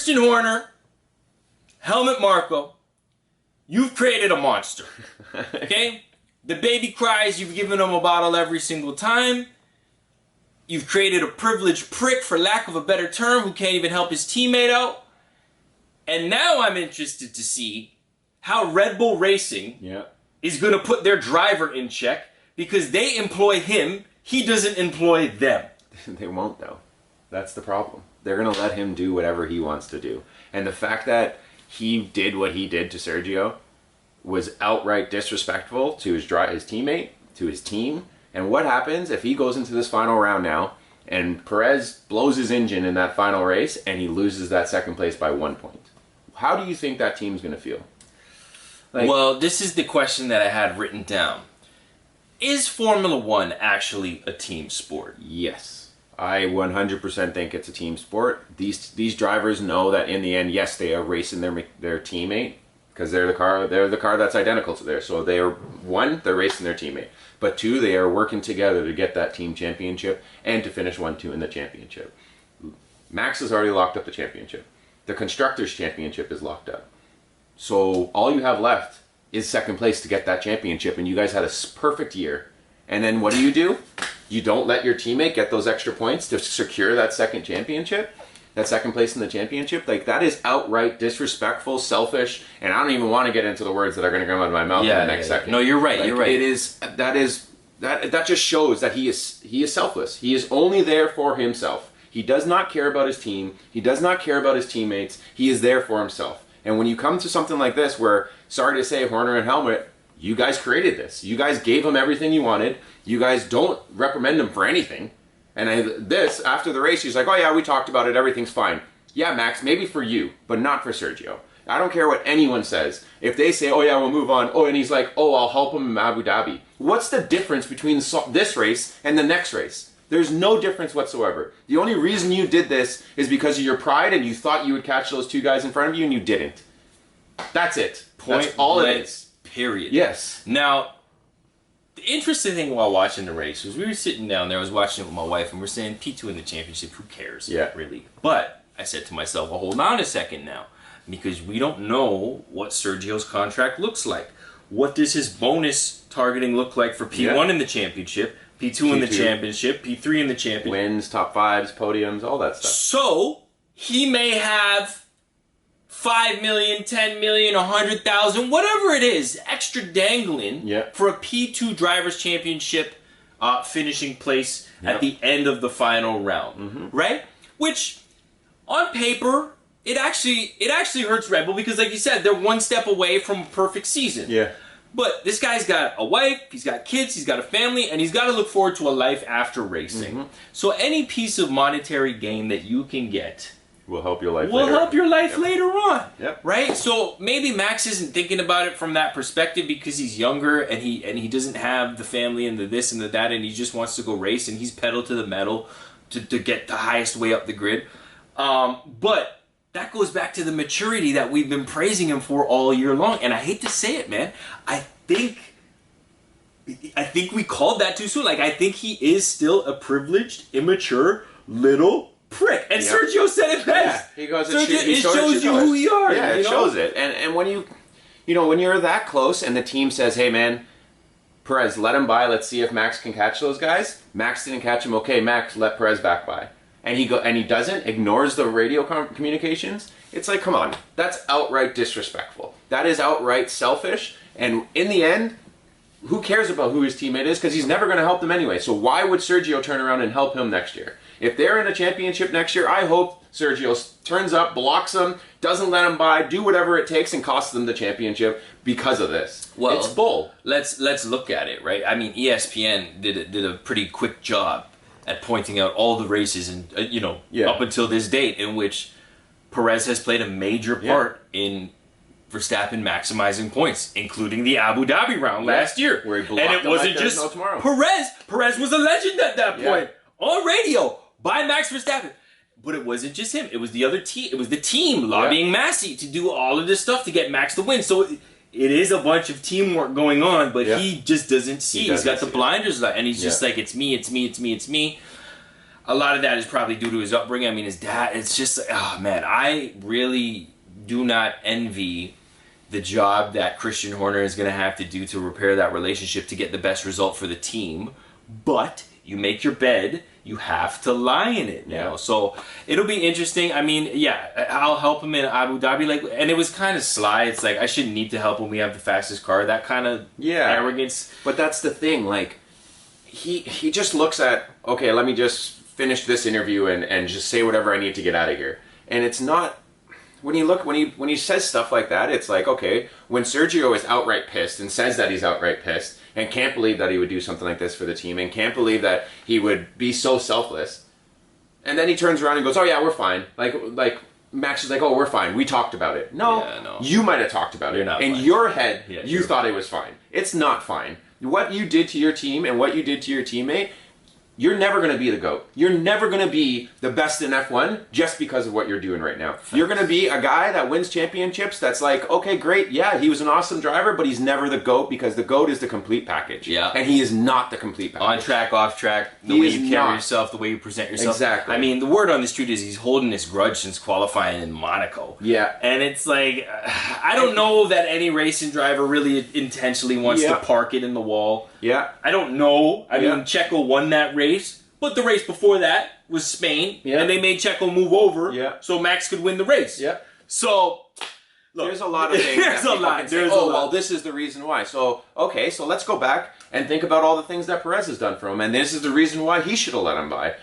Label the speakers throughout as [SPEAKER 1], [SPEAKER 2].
[SPEAKER 1] Christian Horner, Helmut Marko, you've created a monster. Okay? The baby cries, you've given him a bottle every single time. You've created a privileged prick, for lack of a better term, who can't even help his teammate out. And now I'm interested to see how Red Bull Racing is going to put their driver in check, because they employ him, he doesn't employ them.
[SPEAKER 2] They won't, though. That's the problem. They're going to let him do whatever he wants to do. And the fact that he did what he did to Sergio was outright disrespectful to his teammate, to his team. And what happens if he goes into this final round now and Perez blows his engine in that final race and he loses that second place by 1 point? How do you think that team's going to feel?
[SPEAKER 1] Well, this is the question that I had written down. Is Formula One actually a team sport?
[SPEAKER 2] Yes. I 100% think it's a team sport. These drivers know that in the end, yes, they are racing their teammate, because they're the car that's identical to theirs. So they are, one, they're racing their teammate. But two, they are working together to get that team championship and to finish 1-2 in the championship. Max has already locked up the championship. The Constructors' Championship is locked up. So all you have left is second place to get that championship, and you guys had a perfect year. And then what do? You don't let your teammate get those extra points to secure that second championship? That second place in the championship? Like, that is outright disrespectful, selfish, and I don't even want to get into the words that are going to come out of my mouth in the next second.
[SPEAKER 1] No, you're right. You're right.
[SPEAKER 2] That just shows that he is selfless. He is only there for himself. He does not care about his team. He does not care about his teammates. He is there for himself. And when you come to something like this, where, sorry to say, Horner and Helmut, you guys created this. You guys gave him everything you wanted. You guys don't reprimand him for anything. And after the race, he's like, oh yeah, we talked about it, everything's fine. Yeah, Max, maybe for you, but not for Sergio. I don't care what anyone says. If they say, oh yeah, we'll move on, and he's like, oh, I'll help him in Abu Dhabi. What's the difference between this race and the next race? There's no difference whatsoever. The only reason you did this is because of your pride, and you thought you would catch those two guys in front of you, and you didn't. That's it. That's all it is.
[SPEAKER 1] Period.
[SPEAKER 2] Yes.
[SPEAKER 1] Now, the interesting thing while watching the race was we were sitting down there, I was watching it with my wife, and we're saying P2 in the championship, who cares?
[SPEAKER 2] Yeah.
[SPEAKER 1] Really. But I said to myself, well, hold on a second now, because we don't know what Sergio's contract looks like. What does his bonus targeting look like for P1 in the championship, P2 in the championship, P3 in the championship?
[SPEAKER 2] Wins, top fives, podiums, all that stuff.
[SPEAKER 1] So, he may have 5 million, 10 million, 100,000, whatever it is, extra dangling for a P2 Drivers' Championship finishing place at the end of the final round, right? Which, on paper, it actually hurts Red Bull, because, like you said, they're one step away from a perfect season.
[SPEAKER 2] Yeah.
[SPEAKER 1] But this guy's got a wife, he's got kids, he's got a family, and he's got to look forward to a life after racing. So any piece of monetary gain that you can get
[SPEAKER 2] will help your life
[SPEAKER 1] later on. Right? So maybe Max isn't thinking about it from that perspective, because he's younger and he doesn't have the family and the this and the that, and he just wants to go race, and he's pedal to the metal to get the highest way up the grid. But that goes back to the maturity that we've been praising him for all year long. And I hate to say it, man. I think we called that too soon. Like, I think he is still a privileged, immature little prick. And Sergio said it best.
[SPEAKER 2] Yeah. He goes,
[SPEAKER 1] it shows you who you are.
[SPEAKER 2] Yeah, it shows it. And when when you're that close and the team says, hey man, Perez, let him by, let's see if Max can catch those guys. Max didn't catch him. Okay, Max, let Perez back by. And he doesn't, ignores the radio communications. It's like, come on, that's outright disrespectful. That is outright selfish. And in the end, who cares about who his teammate is? Because he's never going to help them anyway. So why would Sergio turn around and help him next year? If they're in a championship next year, I hope Sergio turns up, blocks them, doesn't let them by, do whatever it takes, and costs them the championship because of this. Well, it's bull.
[SPEAKER 1] Let's look at it, right? I mean, ESPN did a pretty quick job at pointing out all the races and up until this date in which Perez has played a major part in Verstappen maximizing points, including the Abu Dhabi round last year.
[SPEAKER 2] Where he
[SPEAKER 1] and it wasn't just Perez. Perez was a legend at that point on radio by Max Verstappen. But it wasn't just him. It was the other team. It was the team lobbying Massey to do all of this stuff to get Max the win. So it is a bunch of teamwork going on, but he just doesn't see. He's got the blinders on, and he's just like, it's me, it's me, it's me, it's me. a lot of that is probably due to his upbringing. I mean, his dad, it's just, oh man, I really do not envy the job that Christian Horner is going to have to do to repair that relationship to get the best result for the team. But you make your bed, you have to lie in it now.
[SPEAKER 2] Yeah.
[SPEAKER 1] So it'll be interesting. I mean, yeah, I'll help him in Abu Dhabi. Like, and it was kind of sly. It's like, I shouldn't need to help him. We have the fastest car. That kind of arrogance.
[SPEAKER 2] But that's the thing. Like, he just looks at, okay, let me just finish this interview and just say whatever I need to get out of here. And it's not... When he says stuff like that, it's like, okay, when Sergio is outright pissed and says that he's outright pissed and can't believe that he would do something like this for the team and can't believe that he would be so selfless, and then he turns around and goes, oh yeah, we're fine. Like Max is like, oh, we're fine. We talked about it. No. You might have talked about it. In your head, you thought it was fine. It's not fine. What you did to your team and what you did to your teammate, you're never going to be the GOAT. You're never going to be the best in F1 just because of what you're doing right now. You're going to be a guy that wins championships that's like, okay, great, yeah, he was an awesome driver, but he's never the GOAT because the GOAT is the complete package.
[SPEAKER 1] Yeah.
[SPEAKER 2] And he is not the complete package.
[SPEAKER 1] On track, off track, the way you carry yourself, the way you present yourself.
[SPEAKER 2] Exactly.
[SPEAKER 1] I mean, the word on the street is he's holding this grudge since qualifying in Monaco.
[SPEAKER 2] Yeah.
[SPEAKER 1] And it's like, I don't know that any racing driver really intentionally wants to park it in the wall.
[SPEAKER 2] Yeah.
[SPEAKER 1] I don't know. I mean, Checo won that race. But the race before that was Spain, and they made Checo move over so Max could win the race.
[SPEAKER 2] Yeah.
[SPEAKER 1] So, look,
[SPEAKER 2] there's a lot of things.
[SPEAKER 1] There's a lot.
[SPEAKER 2] Well, this is the reason why. So, okay, so let's go back and think about all the things that Perez has done for him, and this is the reason why he should have let him by.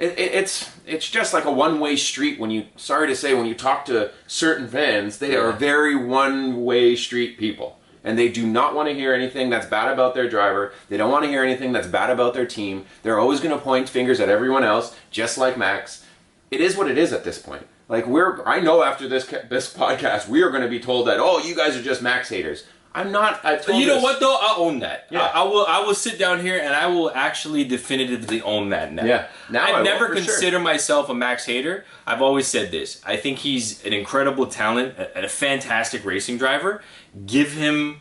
[SPEAKER 2] It's just like a one-way street when you, sorry to say, when you talk to certain fans, they are very one-way street people. And they do not want to hear anything that's bad about their driver. They don't want to hear anything that's bad about their team. They're always going to point fingers at everyone else, just like Max. It is what it is at this point. Like, I know after this podcast, we are going to be told that, oh, you guys are just Max haters. I'm not.
[SPEAKER 1] You know what though? I'll own that.
[SPEAKER 2] Yeah.
[SPEAKER 1] I will sit down here and I will actually definitively own that now.
[SPEAKER 2] Yeah. Now
[SPEAKER 1] I never consider myself a Max hater. I've always said this. I think he's an incredible talent, a fantastic racing driver. Give him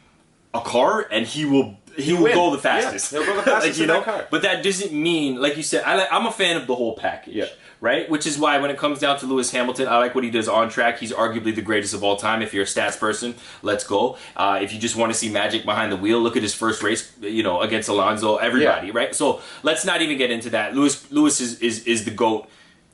[SPEAKER 1] a car and he will go the fastest.
[SPEAKER 2] Yeah, he'll go the fastest in that car.
[SPEAKER 1] But that doesn't mean, like you said, I'm a fan of the whole package.
[SPEAKER 2] Yeah.
[SPEAKER 1] Right? Which is why when it comes down to Lewis Hamilton, I like what he does on track. He's arguably the greatest of all time. If you're a stats person, let's go. If you just want to see magic behind the wheel, look at his first race, against Alonso, everybody, right? So let's not even get into that. Lewis is the GOAT,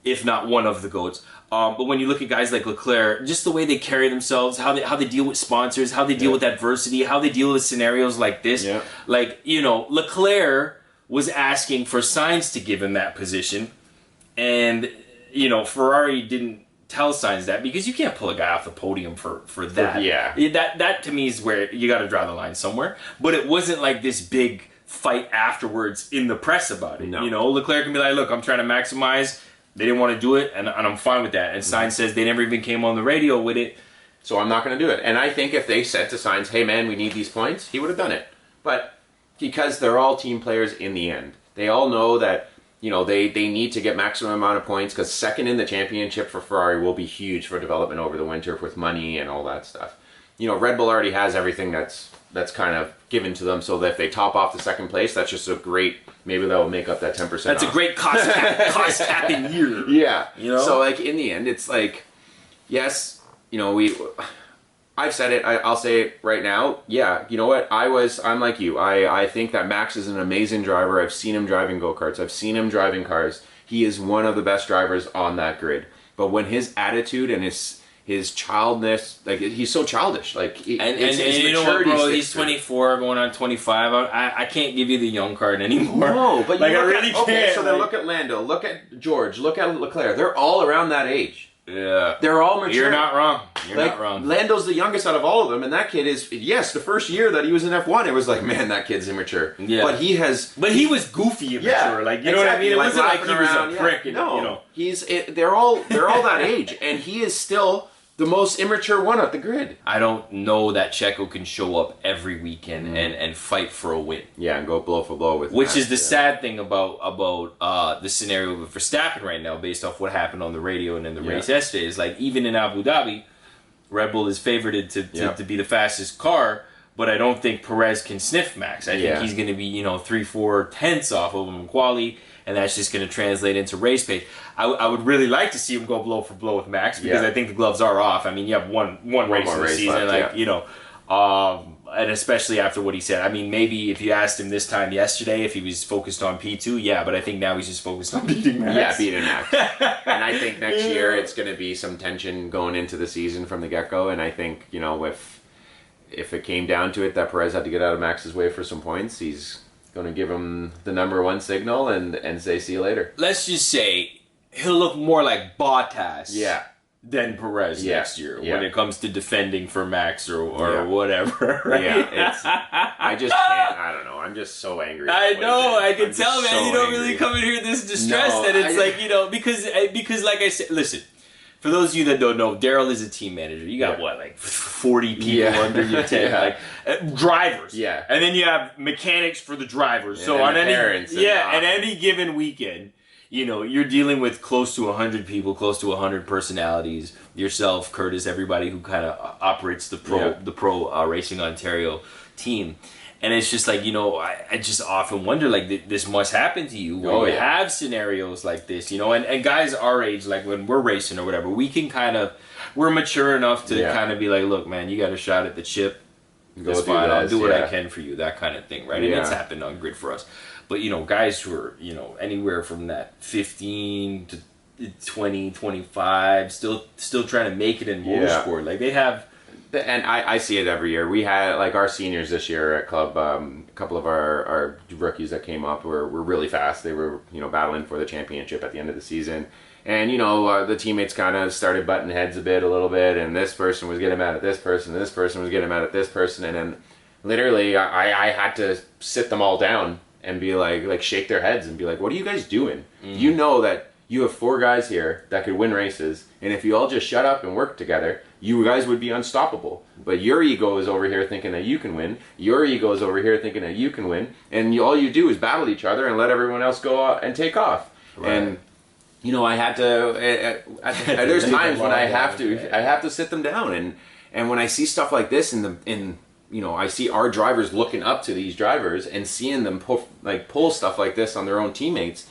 [SPEAKER 1] if not one of the GOATs. But when you look at guys like Leclerc, just the way they carry themselves, how they deal with sponsors, how they deal with adversity, how they deal with scenarios like this.
[SPEAKER 2] Yeah.
[SPEAKER 1] Like, Leclerc was asking for Sainz to give him that position. And, Ferrari didn't tell Sainz that because you can't pull a guy off the podium for that.
[SPEAKER 2] Yeah.
[SPEAKER 1] That to me is where you got to draw the line somewhere. But it wasn't like this big fight afterwards in the press about it.
[SPEAKER 2] No.
[SPEAKER 1] Leclerc can be like, look, I'm trying to maximize. They didn't want to do it, and I'm fine with that. And Sainz says they never even came on the radio with it.
[SPEAKER 2] So I'm not going to do it. And I think if they said to Sainz, hey man, we need these points, he would have done it. But because they're all team players in the end, they all know that they need to get maximum amount of points because second in the championship for Ferrari will be huge for development over the winter with money and all that stuff. Red Bull already has everything that's kind of given to them, so that if they top off the second place, that's just a great, maybe they'll make up that 10%.
[SPEAKER 1] That's
[SPEAKER 2] off.
[SPEAKER 1] A great cost capping year.
[SPEAKER 2] Yeah. So like in the end, it's like, yes, I've said it, I'll say it right now. Yeah, you know what? I'm like you. I think that Max is an amazing driver. I've seen him driving go-karts. I've seen him driving cars. He is one of the best drivers on that grid. But when his attitude and his childness, like he's so childish, like
[SPEAKER 1] and you know what, bro? He's 24, going on 25. I can't give you the young card anymore.
[SPEAKER 2] No, but
[SPEAKER 1] I really can't.
[SPEAKER 2] Okay, so then look at Lando, look at George, look at Leclerc. They're all around that age.
[SPEAKER 1] Yeah,
[SPEAKER 2] they're all mature.
[SPEAKER 1] You're not wrong. You're not wrong.
[SPEAKER 2] Lando's the youngest out of all of them, and that kid is, yes, the first year that he was in F1, it was like, man, that kid's immature. Yeah, but he was
[SPEAKER 1] goofy immature. Like, you know what I mean? It wasn't like he was a prick. Yeah.
[SPEAKER 2] No, they're all that age, and he is still the most immature one at the grid.
[SPEAKER 1] I don't know that Checo can show up every weekend and fight for a win.
[SPEAKER 2] Yeah, and go blow for blow with
[SPEAKER 1] Which is the sad thing about the scenario with Verstappen right now, based off what happened on the radio and in the race yesterday. Is like, even in Abu Dhabi, Red Bull is favored to be the fastest car, but I don't think Perez can sniff Max. I think he's going to be, 3-4 tenths off of him in quali, and that's just going to translate into race pace. I would really like to see him go blow for blow with Max, because I think the gloves are off. I mean, you have one race in the season, left, and especially after what he said. I mean, maybe if you asked him this time yesterday if he was focused on P2, but I think now he's just focused on beating Max.
[SPEAKER 2] Yeah, beating Max. And I think next year it's going to be some tension going into the season from the get-go, and I think, if it came down to it that Perez had to get out of Max's way for some points, he's going to give him the number one signal and say, see you later.
[SPEAKER 1] Let's just say he'll look more like Bottas than Perez next year when it comes to defending for Max or whatever. Right?
[SPEAKER 2] Yeah, I just can't. I don't know. I'm just so angry.
[SPEAKER 1] I know. I can tell, man. You don't really come in here this distressed that it's because like I said, listen. For those of you that don't know, Daryl is a team manager. You got 40 people under your tent, drivers.
[SPEAKER 2] Yeah,
[SPEAKER 1] and then you have mechanics for the drivers.
[SPEAKER 2] And
[SPEAKER 1] so on any
[SPEAKER 2] and
[SPEAKER 1] any given weekend, you're dealing with close to 100 people, close to 100 personalities. Yourself, Curtis, everybody who kind of operates the pro Racing Ontario team. And it's just like, I just often wonder, like, this must happen to you where you have scenarios like this, and guys our age, like when we're racing or whatever, we can we're mature enough to kind of be like, look, man, you got a shot at the chip. That's fine. I'll do what I can for you, that kind of thing, right? And it's happened on grid for us. But, guys who are, anywhere from that 15 to 20, 25, still trying to make it in motorsport, like they have...
[SPEAKER 2] And I see it every year. We had, like, our seniors this year at club, a couple of our rookies that came up were really fast. They were, battling for the championship at the end of the season. And, the teammates kind of started butting heads a little bit, and this person was getting mad at this person, and this person was getting mad at this person, and then literally I had to sit them all down and be like shake their heads and be like, what are you guys doing? You know that you have 4 guys here that could win races, and if you all just shut up and work together, you guys would be unstoppable. But your ego is over here thinking that you can win. Your ego is over here thinking that you can win. And all you do is battle each other and let everyone else go out and take off. Right. And, I had to... there's times when I have to sit them down. And when I see stuff like this I see our drivers looking up to these drivers and seeing them pull stuff like this on their own teammates,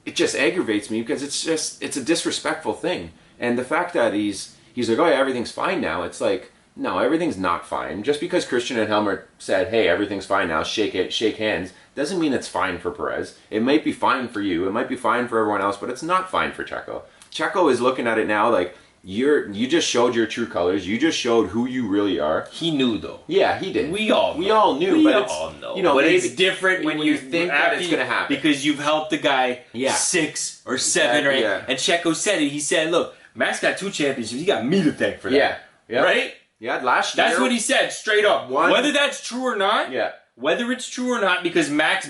[SPEAKER 2] it just aggravates me because it's a disrespectful thing. And the fact that he's like, oh yeah, everything's fine now. It's like, no, everything's not fine. Just because Christian and Helmut said, hey, everything's fine now, shake hands, doesn't mean it's fine for Perez. It might be fine for you, it might be fine for everyone else, but it's not fine for Checo. Checo is looking at it now like, you just showed your true colors. You just showed who you really are.
[SPEAKER 1] He knew, though.
[SPEAKER 2] Yeah, he did.
[SPEAKER 1] We all
[SPEAKER 2] knew. But
[SPEAKER 1] it's different when you
[SPEAKER 2] think that it's going to happen
[SPEAKER 1] because you've helped the guy 6 or 7 or 8. Yeah. And Checo said it. He said, "Look, Max got 2 championships. He got me to thank for that."
[SPEAKER 2] Yeah.
[SPEAKER 1] Right.
[SPEAKER 2] Yeah. Last year.
[SPEAKER 1] That's what he said straight up. Whether that's true or not.
[SPEAKER 2] Yeah.
[SPEAKER 1] Whether it's true or not, because Max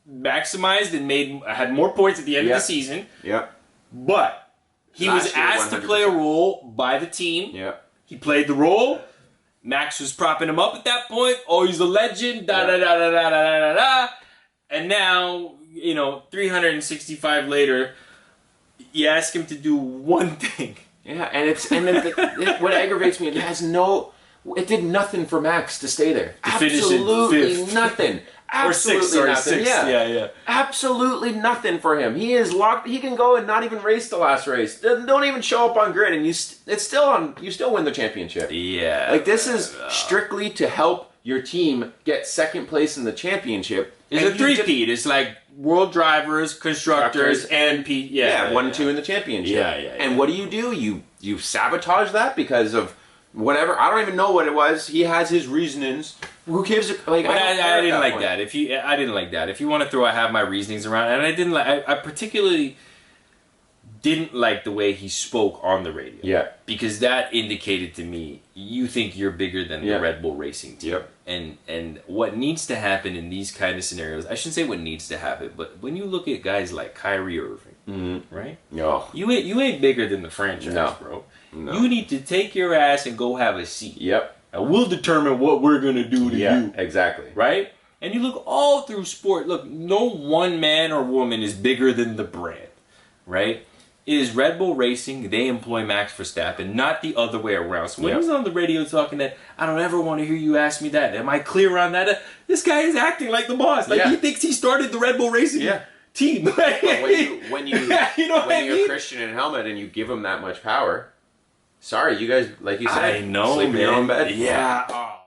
[SPEAKER 1] maximized and had more points at the end of the season.
[SPEAKER 2] Yeah.
[SPEAKER 1] But. He was asked 100%. To play a role by the team.
[SPEAKER 2] Yeah.
[SPEAKER 1] He played the role. Max was propping him up at that point. Oh, he's a legend. Da da da da da da da da. And now, 365 later, you ask him to do one thing.
[SPEAKER 2] Yeah, and what aggravates me, it did nothing for Max to stay there. Absolutely nothing. Absolutely nothing.
[SPEAKER 1] Yeah.
[SPEAKER 2] Absolutely nothing for him. He is locked. He can go and not even race the last race. Don't even show up on grid, and you still win the championship.
[SPEAKER 1] Yeah.
[SPEAKER 2] Like, this is strictly to help your team get second place in the championship.
[SPEAKER 1] It's a three-peat. It's like world drivers, constructors, and P. Yeah,
[SPEAKER 2] 1 and 2 in the championship.
[SPEAKER 1] Yeah.
[SPEAKER 2] And what do? You sabotage that because of whatever. I don't even know what it was. He has his reasonings. Who gives a like?
[SPEAKER 1] I didn't like that. I didn't like that. If you want to throw, I have my reasonings around, and I didn't like. I particularly didn't like the way he spoke on the radio.
[SPEAKER 2] Yeah.
[SPEAKER 1] Because that indicated to me you think you're bigger than the Red Bull Racing team.
[SPEAKER 2] Yep.
[SPEAKER 1] And what needs to happen in these kind of scenarios, I shouldn't say what needs to happen, but when you look at guys like Kyrie Irving, right?
[SPEAKER 2] No.
[SPEAKER 1] You ain't bigger than the franchise, bro.
[SPEAKER 2] No.
[SPEAKER 1] You need to take your ass and go have a seat.
[SPEAKER 2] Yep.
[SPEAKER 1] And we'll determine what we're going to do to you.
[SPEAKER 2] Exactly.
[SPEAKER 1] Right? And you look all through sport. Look, no one man or woman is bigger than the brand. Right? It is Red Bull Racing. They employ Max Verstappen, not the other way around. So when he's on the radio talking that, I don't ever want to hear you ask me that. Am I clear on that? This guy is acting like the boss. Like he thinks he started the Red Bull Racing team.
[SPEAKER 2] But when you're
[SPEAKER 1] a
[SPEAKER 2] Christian in helmet and you give him that much power, sorry, you guys, like you said,
[SPEAKER 1] I know,
[SPEAKER 2] sleep in your own bed.
[SPEAKER 1] Yeah. Oh.